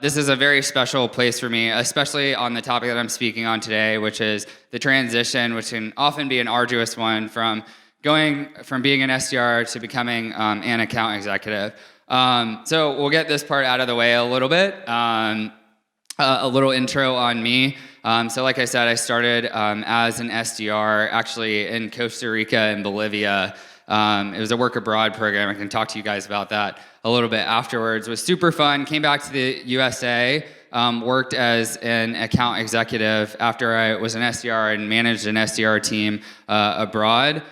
This is a very special place for me, especially on the topic that I'm speaking on today, which is the transition, which can often be an arduous one from going from being an SDR to becoming an account executive. So we'll get this part out of the way a little bit. A little intro on me. So like I said, I started as an SDR actually in Costa Rica and Bolivia. It was a work abroad program. I can talk to you guys about that a little bit afterwards. It was super fun. Came back to the USA, worked as an account executive after I was an SDR and managed an SDR team abroad.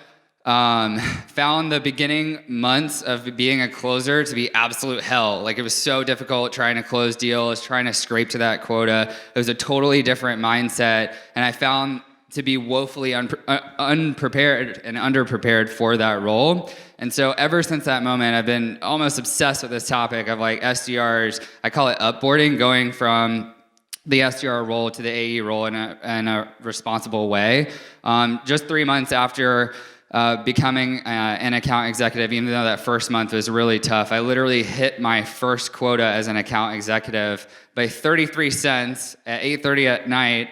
Found the beginning months of being a closer to be absolute hell. Like, it was so difficult trying to close deals, trying to scrape to that quota. It was a totally different mindset, and I found to be woefully unprepared and underprepared for that role. And so ever since that moment, I've been almost obsessed with this topic of like SDRs. I call it upboarding, going from the SDR role to the AE role in a responsible way. Just 3 months after becoming an account executive, even though that first month was really tough, I literally hit my first quota as an account executive by 33 cents at 8:30 at night,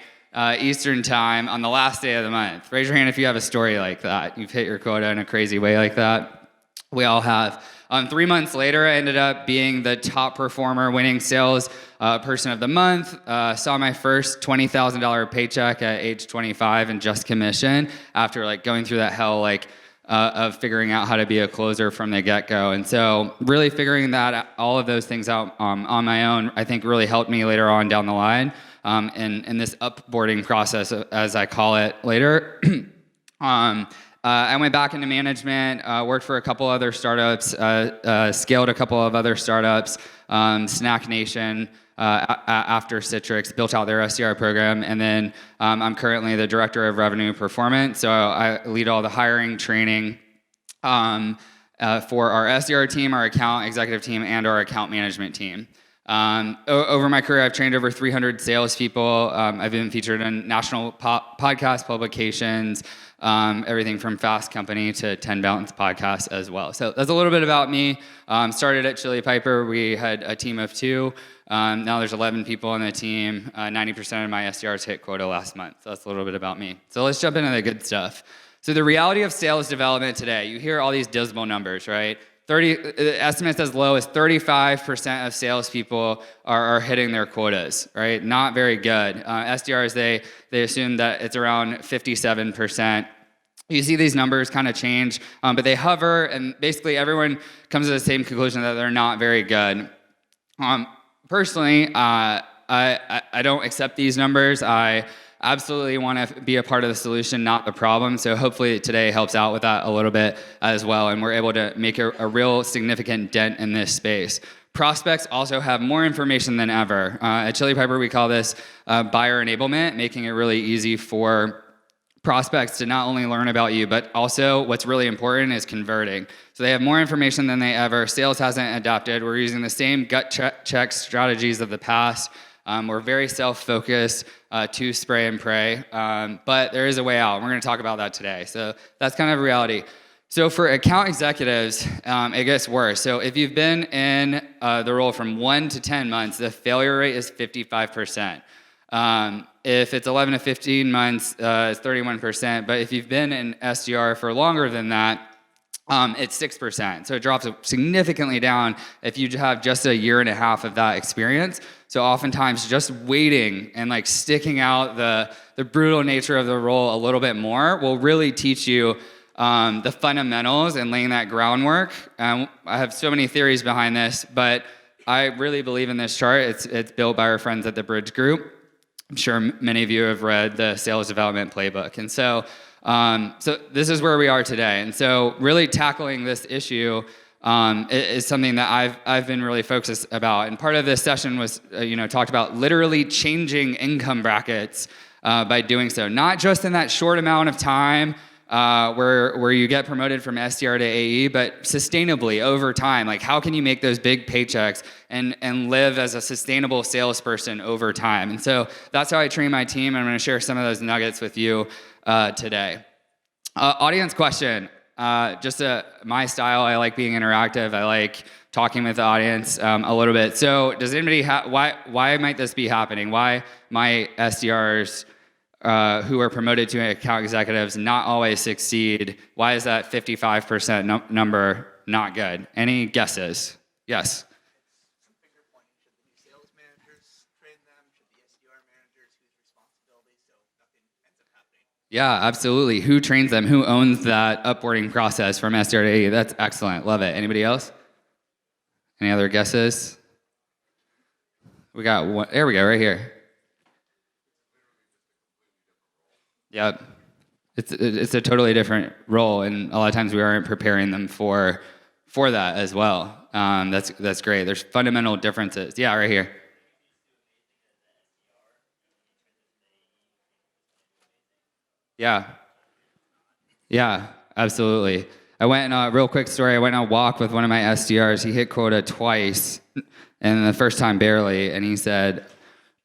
Eastern time on the last day of the month. Raise your hand if you have a story like that. You've hit your quota in a crazy way like that. We all have. 3 months later, I ended up being the top performer, winning sales person of the month. Saw my first $20,000 paycheck at age 25 and just commission after like going through that hell of figuring out how to be a closer from the get-go. And so really figuring all of those things out on my own, I think really helped me later on down the line in this upboarding process, as I call it later. I went back into management, worked for a couple other startups, scaled a couple of other startups, Snack Nation, after Citrix, built out their SDR program, and then I'm currently the director of revenue performance. So I lead all the hiring, training for our SDR team, our account executive team, and our account management team. Over my career, I've trained over 300 salespeople. I've been featured in national podcast publications, everything from Fast Company to 10 Balance podcasts as well. So that's a little bit about me. Started at Chili Piper. We had a team of 2. Now there's 11 people on the team. 90% of my SDRs hit quota last month. So that's a little bit about me. So let's jump into the good stuff. So the reality of sales development today, you hear all these dismal numbers, right? Estimates as low as 35% of salespeople are hitting their quotas, right? Not very good. SDRs, they assume that it's around 57%. You see these numbers kind of change, but they hover, and basically everyone comes to the same conclusion that they're not very good. Personally, I don't accept these numbers. I absolutely want to be a part of the solution, not the problem. So hopefully today helps out with that a little bit as well, and we're able to make a real significant dent in this space. Prospects also have more information than ever. At Chili Piper, we call this buyer enablement, making it really easy for prospects to not only learn about you, but also what's really important is converting. So they have more information than they ever. Sales hasn't adapted. We're using the same gut check strategies of the past. We're very self-focused to spray and pray, but there is a way out. We're going to talk about that today. So that's kind of reality. So for account executives, it gets worse. So if you've been in the role from 1 to 10 months, the failure rate is 55%. If it's 11 to 15 months, it's 31%. But if you've been in SDR for longer than that, it's 6%. So it drops significantly down if you have just a year and a half of that experience. So oftentimes just waiting and like sticking out the brutal nature of the role a little bit more will really teach you the fundamentals and laying that groundwork. I have so many theories behind this, but I really believe in this chart. It's built by our friends at the Bridge Group. I'm sure many of you have read the sales development playbook. And so this is where we are today. And so really tackling this issue is something that I've been really focused about. And part of this session was, talked about literally changing income brackets by doing so. Not just in that short amount of time where you get promoted from SDR to AE, but sustainably over time. Like, how can you make those big paychecks and live as a sustainable salesperson over time? And so that's how I train my team. I'm going to share some of those nuggets with you today. Audience question. my style. I like being interactive. I like talking with the audience a little bit. So does anybody why might this be happening? Why might SDRs who are promoted to account executives not always succeed? Why is that 55% number not good? Any guesses? Yes. Yeah, absolutely. Who trains them? Who owns that upboarding process from SDR to AE? That's excellent. Love it. Anybody else? Any other guesses? We got one. There we go, right here. Yep. It's a totally different role, and a lot of times we aren't preparing them for that as well. That's great. There's fundamental differences. Yeah, right here. Yeah, absolutely. I went on a real quick story. I went on a walk with one of my SDRs. He hit quota twice, and the first time barely. And he said,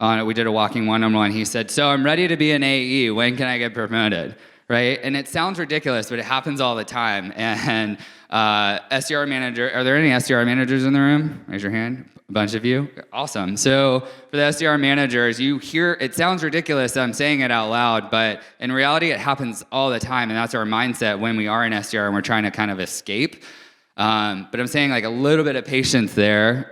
we did a walking one-on-one. He said, "So I'm ready to be an AE. When can I get promoted?" Right? And it sounds ridiculous, but it happens all the time. And SDR manager, are there any SDR managers in the room? Raise your hand. A bunch of you? Awesome. So for the SDR managers, you hear, it sounds ridiculous that I'm saying it out loud, but in reality, it happens all the time, and that's our mindset when we are an SDR and we're trying to kind of escape. But I'm saying like a little bit of patience there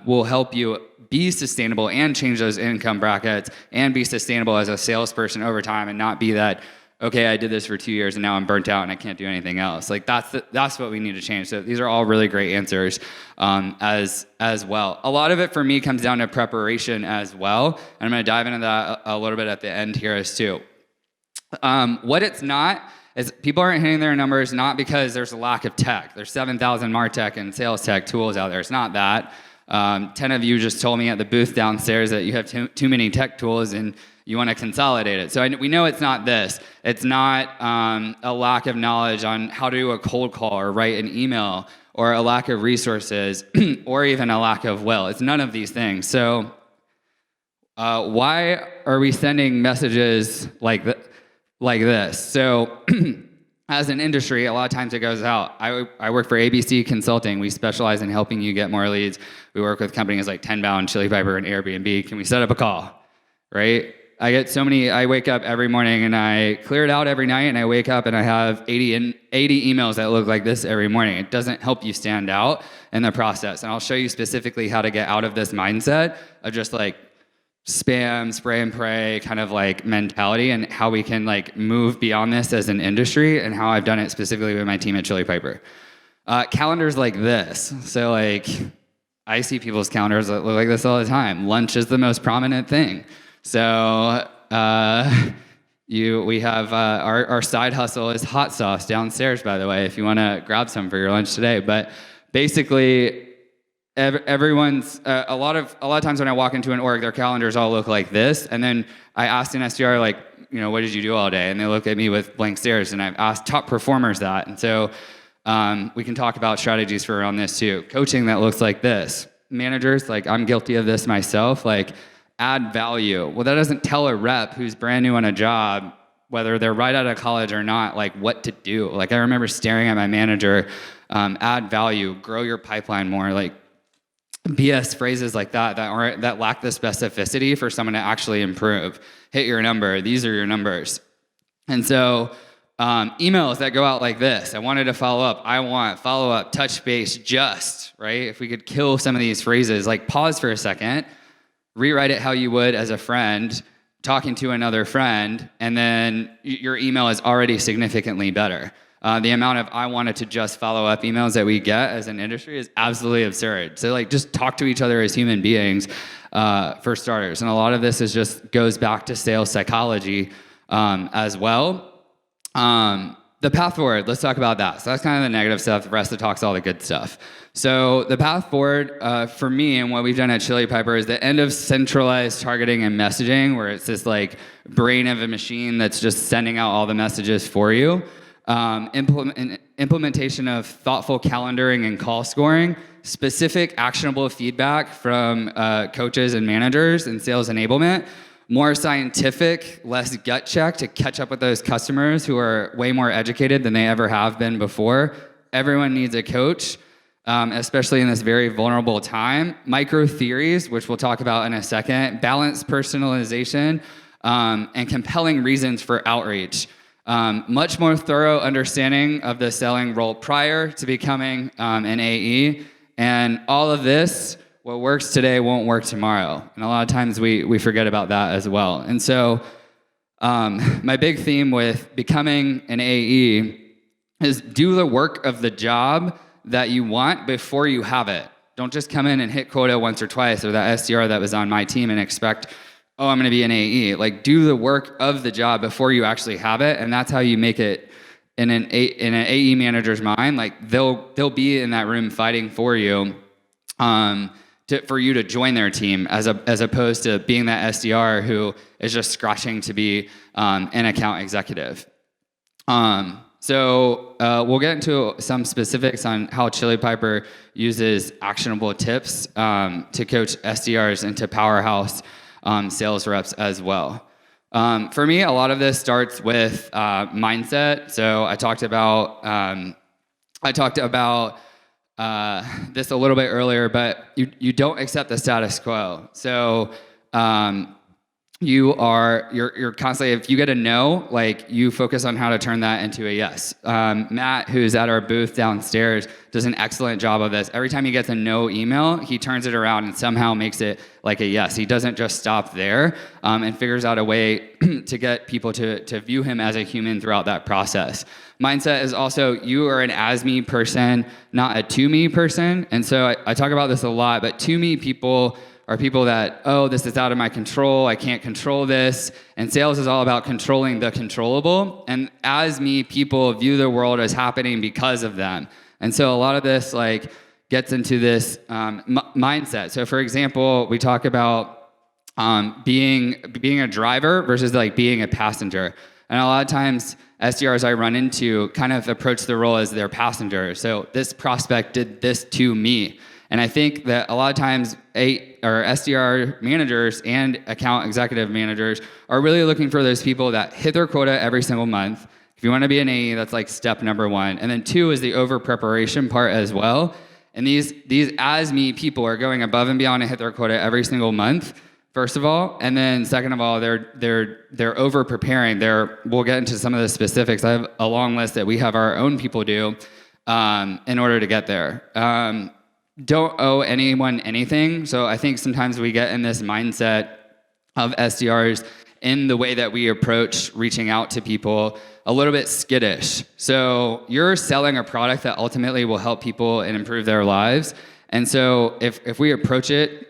will help you be sustainable and change those income brackets and be sustainable as a salesperson over time and not be that, okay, I did this for 2 years and now I'm burnt out and I can't do anything else. Like that's what we need to change. So these are all really great answers as well. A lot of it for me comes down to preparation as well. And I'm going to dive into that a little bit at the end here as too. What it's not is people aren't hitting their numbers not because there's a lack of tech. There's 7,000 MarTech and sales tech tools out there. It's not that. 10 of you just told me at the booth downstairs that you have too many tech tools and you want to consolidate it. So we know it's not this. It's not a lack of knowledge on how to do a cold call or write an email or a lack of resources or even a lack of will. It's none of these things. So why are we sending messages like this? So as an industry, a lot of times it goes out. I work for ABC Consulting. We specialize in helping you get more leads. We work with companies like Tenbound, Chili Piper, and Airbnb. Can we set up a call? Right? I wake up every morning and I clear it out every night, and I wake up and I have 80 emails that look like this every morning. It doesn't help you stand out in the process. And I'll show you specifically how to get out of this mindset of just like spam, spray and pray kind of like mentality, and how we can like move beyond this as an industry, and how I've done it specifically with my team at Chili Piper. Calendars like this. So like I see people's calendars that look like this all the time. Lunch is the most prominent thing. So we have our side hustle is hot sauce downstairs, by the way, if you want to grab some for your lunch today. But basically, everyone's a lot of times when I walk into an org, their calendars all look like this, and then I asked an SDR like, what did you do all day? And they look at me with blank stares, and I've asked top performers that, and so we can talk about strategies for around this too. Coaching that looks like this. Managers, like I'm guilty of this myself, like add value. Well, that doesn't tell a rep who's brand new on a job, whether they're right out of college or not, like what to do. Like I remember staring at my manager, add value, grow your pipeline more, like BS phrases like that lack the specificity for someone to actually improve. Hit your number. These are your numbers. And so emails that go out like this. I wanted to follow up. I want follow up, touch base, just, right? If we could kill some of these phrases, like pause for a second, rewrite it how you would as a friend talking to another friend, and then your email is already significantly better. The amount of I wanted to just follow up emails that we get as an industry is absolutely absurd. So like just talk to each other as human beings for starters. And a lot of this just goes back to sales psychology as well. The path forward, let's talk about that. So that's kind of the negative stuff. The rest of the talk's all the good stuff. So the path forward for me and what we've done at Chili Piper is the end of centralized targeting and messaging, where it's this like brain of a machine that's just sending out all the messages for you. Implementation of thoughtful calendaring and call scoring, specific actionable feedback from coaches and managers and sales enablement, more scientific, less gut check to catch up with those customers who are way more educated than they ever have been before. Everyone needs a coach, especially in this very vulnerable time. Micro theories, which we'll talk about in a second, balanced personalization, and compelling reasons for outreach. Much more thorough understanding of the selling role prior to becoming an AE. And all of this, what works today won't work tomorrow. And a lot of times we forget about that as well. And so my big theme with becoming an AE is do the work of the job that you want before you have it. Don't just come in and hit quota once or twice, or that SDR that was on my team, and expect, oh, I'm going to be an AE. Like, do the work of the job before you actually have it, and that's how you make it in an AE manager's mind. Like, they'll be in that room fighting for you, for you to join their team, as opposed to being that SDR who is just scratching to be an account executive. So we'll get into some specifics on how Chili Piper uses actionable tips to coach SDRs into Powerhouse sales reps as well. For me, a lot of this starts with mindset. So I talked about this a little bit earlier, but you don't accept the status quo. So you're constantly, if you get a no, like, you focus on how to turn that into a yes. Matt, who's at our booth downstairs, does an excellent job of this. Every time he gets a no email, he turns it around and somehow makes it like a yes. He doesn't just stop there, and figures out a way to get people to view him as a human throughout that process. Mindset is also, you are an as-me person, not a to-me person. And so I talk about this a lot, but to-me people are people that, oh, this is out of my control, I can't control this. And sales is all about controlling the controllable. And as me, people view the world as happening because of them. And so a lot of this like gets into this mindset. So for example, we talk about being a driver versus like being a passenger. And a lot of times SDRs I run into kind of approach the role as their passenger. So this prospect did this to me. And I think that a lot of times SDR managers and account executive managers are really looking for those people that hit their quota every single month. If you want to be an AE, that's like step number one. And then two is the over preparation part as well. And these as me people are going above and beyond to hit their quota every single month, first of all. And then second of all, they're over preparing. We'll get into some of the specifics. I have a long list that we have our own people do in order to get there. Don't owe anyone anything. So I think sometimes we get in this mindset of SDRs in the way that we approach reaching out to people a little bit skittish. So you're selling a product that ultimately will help people and improve their lives. And so if we approach it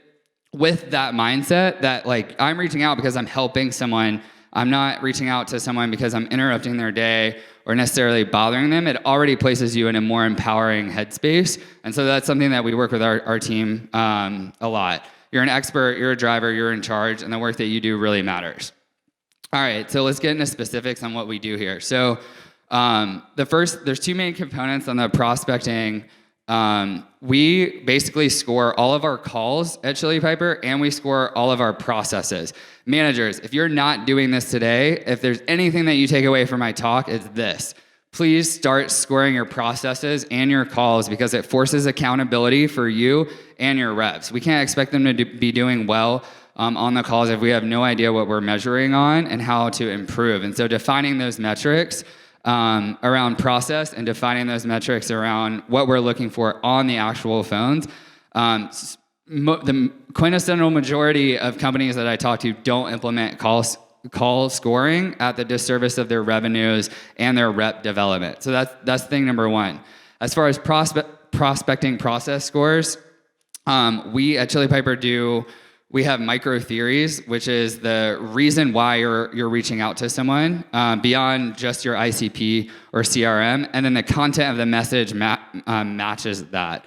with that mindset that like, I'm reaching out because I'm helping someone, I'm not reaching out to someone because I'm interrupting their day or necessarily bothering them, it already places you in a more empowering headspace. And so that's something that we work with our team a lot. You're an expert, you're a driver, you're in charge, and the work that you do really matters. All right, so let's get into specifics on what we do here. So there's two main components on the prospecting. We basically score all of our calls at Chili Piper, and we score all of our processes. Managers, if you're not doing this today, if there's anything that you take away from my talk, it's this. Please start scoring your processes and your calls, because it forces accountability for you and your reps. We can't expect them to be doing well on the calls if we have no idea what we're measuring on and how to improve. And so defining those metrics around process and defining those metrics around what we're looking for on the actual phones. The quintessential majority of companies that I talk to don't implement call scoring at the disservice of their revenues and their rep development. So that's thing number one. As far as prospecting process scores, we at Chili Piper we have micro theories, which is the reason why you're reaching out to someone beyond just your ICP or CRM, and then the content of the message matches that.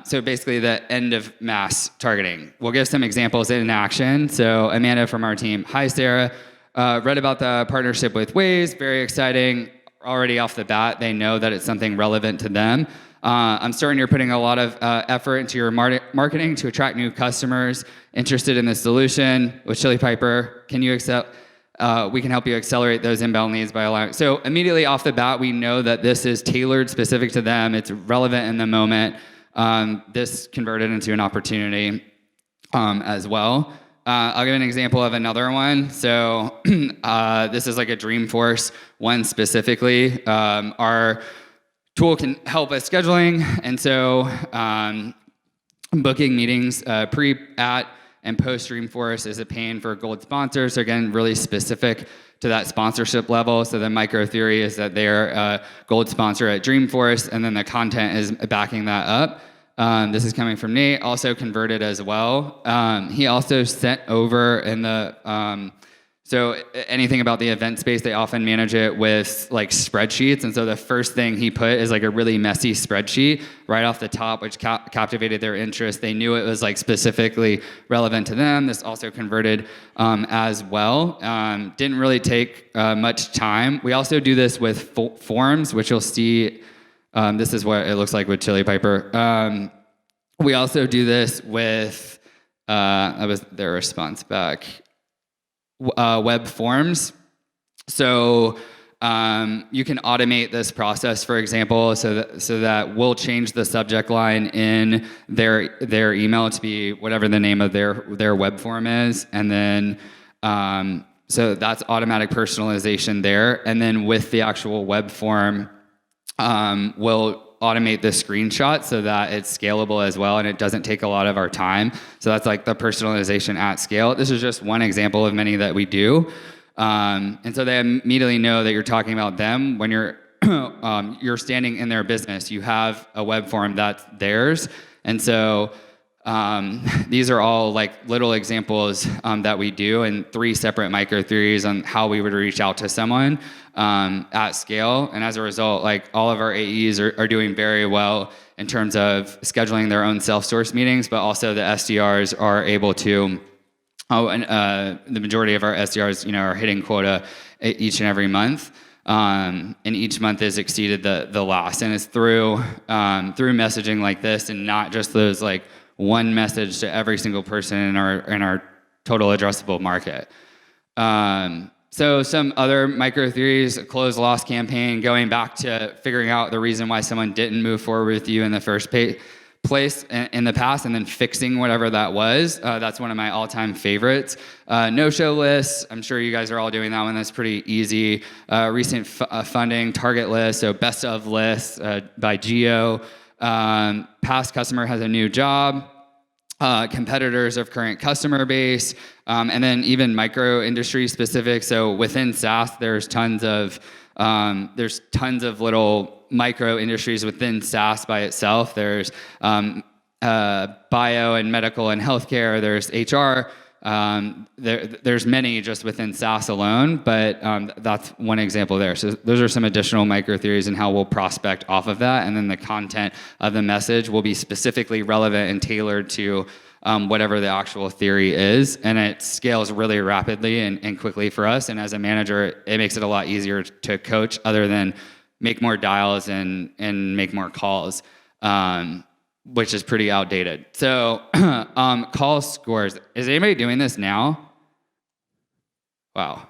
So basically the end of mass targeting. We'll give some examples in action. So Amanda from our team, hi Sarah, read about the partnership with Waze, very exciting. Already off the bat, they know that it's something relevant to them. I'm certain you're putting a lot of effort into your marketing to attract new customers interested in the solution. With Chili Piper, we can help you accelerate those inbound leads by allowing. So immediately off the bat, we know that this is tailored specific to them. It's relevant in the moment. This converted into an opportunity as well. I'll give an example of another one. So this is like a Dreamforce one specifically. Our tool can help with scheduling, and so booking meetings pre, at, and post Dreamforce is a pain for gold sponsors. So again, really specific to that sponsorship level. So the micro theory is that they're a gold sponsor at Dreamforce, and then the content is backing that up. This is coming from Nate, also converted as well. He also sent over in the, so anything about the event space, they often manage it with like spreadsheets. And so the first thing he put is like a really messy spreadsheet right off the top, which captivated their interest. They knew it was like specifically relevant to them. This also converted as well. Didn't really take much time. We also do this with forms, which you'll see. This is what it looks like with Chili Piper. We also do this with, that was their response back, web forms. So you can automate this process, for example, so that we'll change the subject line in their email to be whatever the name of their web form is. And then, so that's automatic personalization there. And then with the actual web form, we'll automate the screenshot so that it's scalable as well, and it doesn't take a lot of our time. So that's like the personalization at scale. This is just one example of many that we do. And so they immediately know that you're talking about them when you're you're standing in their business. You have a web form that's theirs. And so these are all like little examples that we do, and 3 separate micro theories on how we would reach out to someone at scale. And as a result, like all of our AEs are doing very well in terms of scheduling their own self-source meetings, but also the SDRs are able to, the majority of our SDRs, are hitting quota each and every month. And each month has exceeded the last. And it's through messaging like this, and not just those like one message to every single person in our total addressable market. So some other micro theories: a closed loss campaign, going back to figuring out the reason why someone didn't move forward with you in the first place in the past, and then fixing whatever that was. That's one of my all-time favorites. No-show lists. I'm sure you guys are all doing that one. That's pretty easy. Recent funding, target list, so best of lists by geo. Past customer has a new job. Competitors of current customer base, and then even micro industry specific. So within SaaS, there's tons of little micro industries within SaaS by itself. There's bio and medical and healthcare. There's HR. There's many just within SaaS alone, but that's one example there. So those are some additional micro theories and how we'll prospect off of that. And then the content of the message will be specifically relevant and tailored to whatever the actual theory is. And it scales really rapidly and quickly for us. And as a manager, it makes it a lot easier to coach other than make more dials and make more calls. Which is pretty outdated. So call scores. Is anybody doing this now? Wow,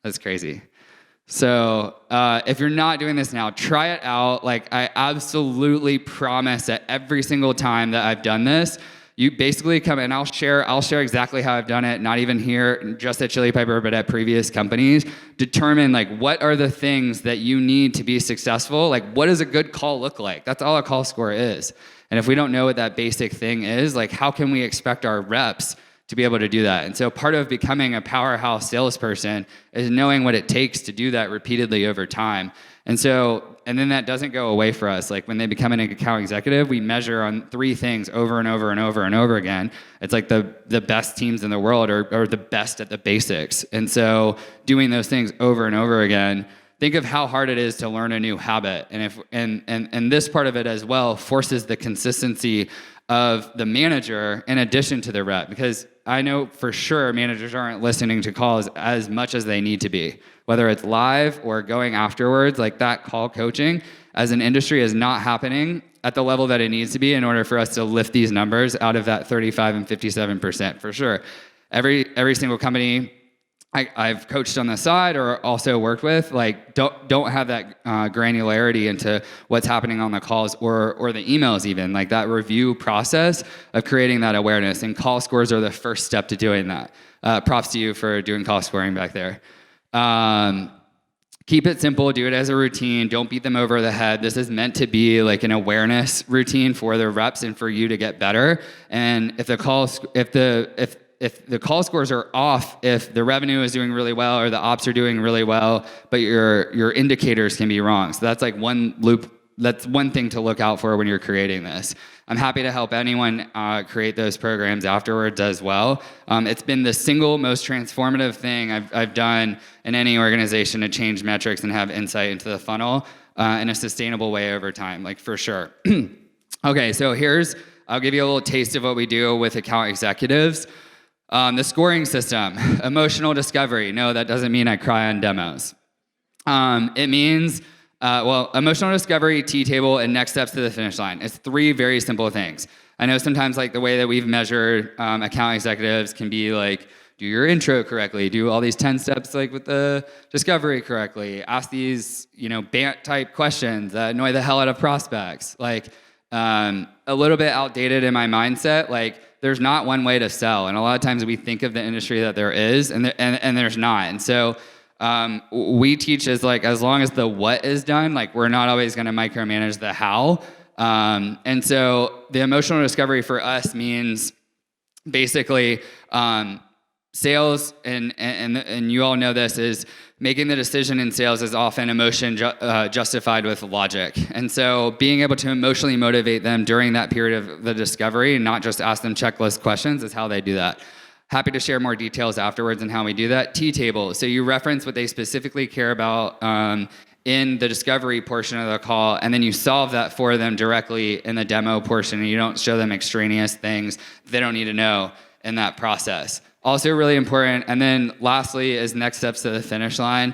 that's crazy. So if you're not doing this now, try it out. Like, I absolutely promise that every single time that I've done this, you basically come in, I'll share exactly how I've done it, not even here, just at Chili Piper, but at previous companies. Determine like what are the things that you need to be successful. Like, what does a good call look like? That's all a call score is. And if we don't know what that basic thing is, like, how can we expect our reps to be able to do that? And so part of becoming a powerhouse salesperson is knowing what it takes to do that repeatedly over time. And then that doesn't go away for us. Like, when they become an account executive, we measure on 3 things over and over and over and over again. It's like the best teams in the world are the best at the basics. And so doing those things over and over again, think of how hard it is to learn a new habit. And this part of it as well forces the consistency of the manager in addition to the rep, because I know for sure managers aren't listening to calls as much as they need to be, whether it's live or going afterwards. Like that call coaching as an industry is not happening at the level that it needs to be in order for us to lift these numbers out of that 35 and 57% for sure. Every single company I've coached on the side or also worked with, like don't have that granularity into what's happening on the calls or the emails even, like that review process of creating that awareness. And call scores are the first step to doing that. Props to you for doing call scoring back there. Keep it simple, do it as a routine, don't beat them over the head. This is meant to be like an awareness routine for the reps and for you to get better. And if the call scores are off, if the revenue is doing really well or the ops are doing really well, but your indicators can be wrong. So that's like one loop. That's one thing to look out for when you're creating this. I'm happy to help anyone create those programs afterwards as well. It's been the single most transformative thing I've done in any organization to change metrics and have insight into the funnel in a sustainable way over time, like for sure. Okay, so I'll give you a little taste of what we do with account executives. The scoring system, emotional discovery. No, that doesn't mean I cry on demos. It means, emotional discovery, T-table, and next steps to the finish line. It's 3 very simple things. I know sometimes like the way that we've measured account executives can be like, do your intro correctly, do all these 10 steps like with the discovery correctly, ask these, BANT type questions that annoy the hell out of prospects. Like a little bit outdated in my mindset, like there's not one way to sell. And a lot of times we think of the industry that there is and there's not. And so we teach is like, as long as the what is done, like we're not always going to micromanage the how. And so the emotional discovery for us means basically sales, and you all know this, is making the decision in sales is often emotion justified with logic. And so being able to emotionally motivate them during that period of the discovery and not just ask them checklist questions is how they do that. Happy to share more details afterwards on how we do that. T-table. So you reference what they specifically care about in the discovery portion of the call, and then you solve that for them directly in the demo portion, and you don't show them extraneous things they don't need to know in that process. Also really important. And then lastly is next steps to the finish line.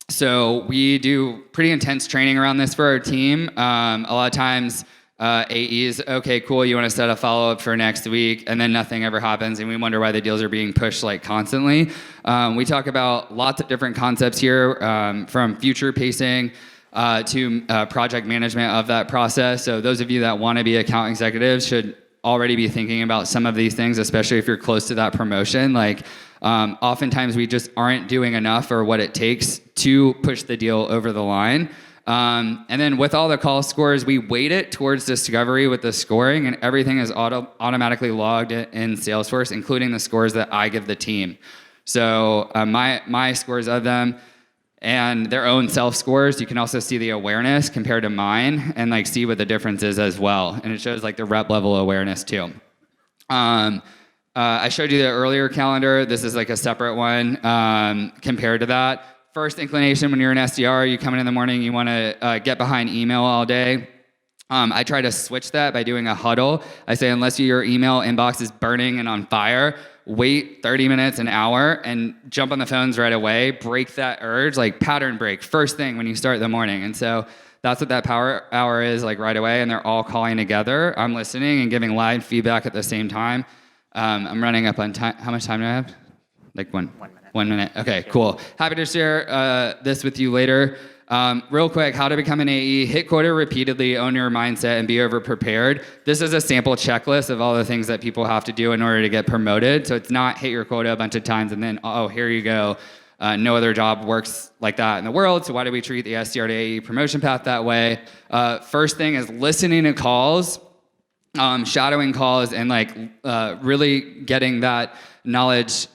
So we do pretty intense training around this for our team. A lot of times AEs, okay, cool, you want to set a follow-up for next week, and then nothing ever happens, and we wonder why the deals are being pushed like constantly. We talk about lots of different concepts here, from future pacing to project management of that process. So those of you that want to be account executives should already be thinking about some of these things, especially if you're close to that promotion. Like oftentimes we just aren't doing enough or what it takes to push the deal over the line. And then with all the call scores, we weight it towards discovery with the scoring, and everything is automatically logged in Salesforce, including the scores that I give the team. So my scores of them and their own self scores, you can also see the awareness compared to mine and like see what the difference is as well. And it shows like the rep level awareness too. I showed you the earlier calendar. This is like a separate one compared to that. First inclination when you're an SDR, you come in the morning, you want to get behind email all day. I try to switch that by doing a huddle. I say, unless your email inbox is burning and on fire, wait 30 minutes, an hour, and jump on the phones right away. Break that urge, like pattern break, first thing when you start the morning. And so that's what that power hour is, like right away, and they're all calling together. I'm listening and giving live feedback at the same time. I'm running up on time. How much time do I have? Like 1 minute. 1 minute. Okay, cool. Happy to share this with you later. Real quick, how to become an AE: hit quota repeatedly, own your mindset, and be over prepared. This is a sample checklist of all the things that people have to do in order to get promoted. So it's not hit your quota a bunch of times and then, oh, here you go. No other job works like that in the world. So why do we treat the SDR to AE promotion path that way? First thing is listening to calls, shadowing calls, and like really getting that knowledge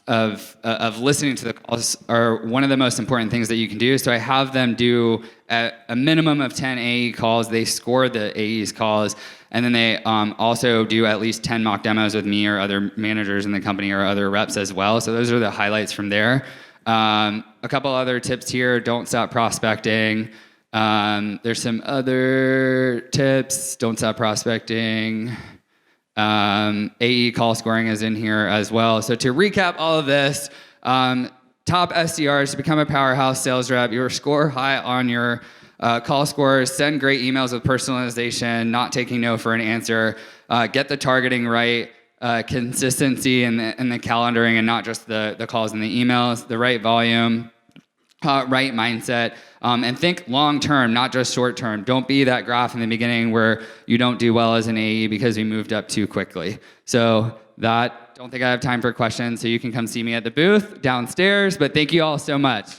of listening to the calls are one of the most important things that you can do. So I have them do a minimum of 10 AE calls. They score the AE's calls, and then they also do at least 10 mock demos with me or other managers in the company or other reps as well. So those are the highlights from there. A couple other tips here: don't stop prospecting. There's some other tips. Don't stop prospecting. AE call scoring is in here as well. So to recap all of this, top SDRs to become a powerhouse sales rep, you score high on your call scores, send great emails with personalization, not taking no for an answer, get the targeting right, consistency in the calendaring and not just the calls and the emails, the right volume, right mindset, and think long term, not just short term. Don't be that graph in the beginning where you don't do well as an AE because we moved up too quickly. So don't think I have time for questions, so you can come see me at the booth downstairs, but thank you all so much.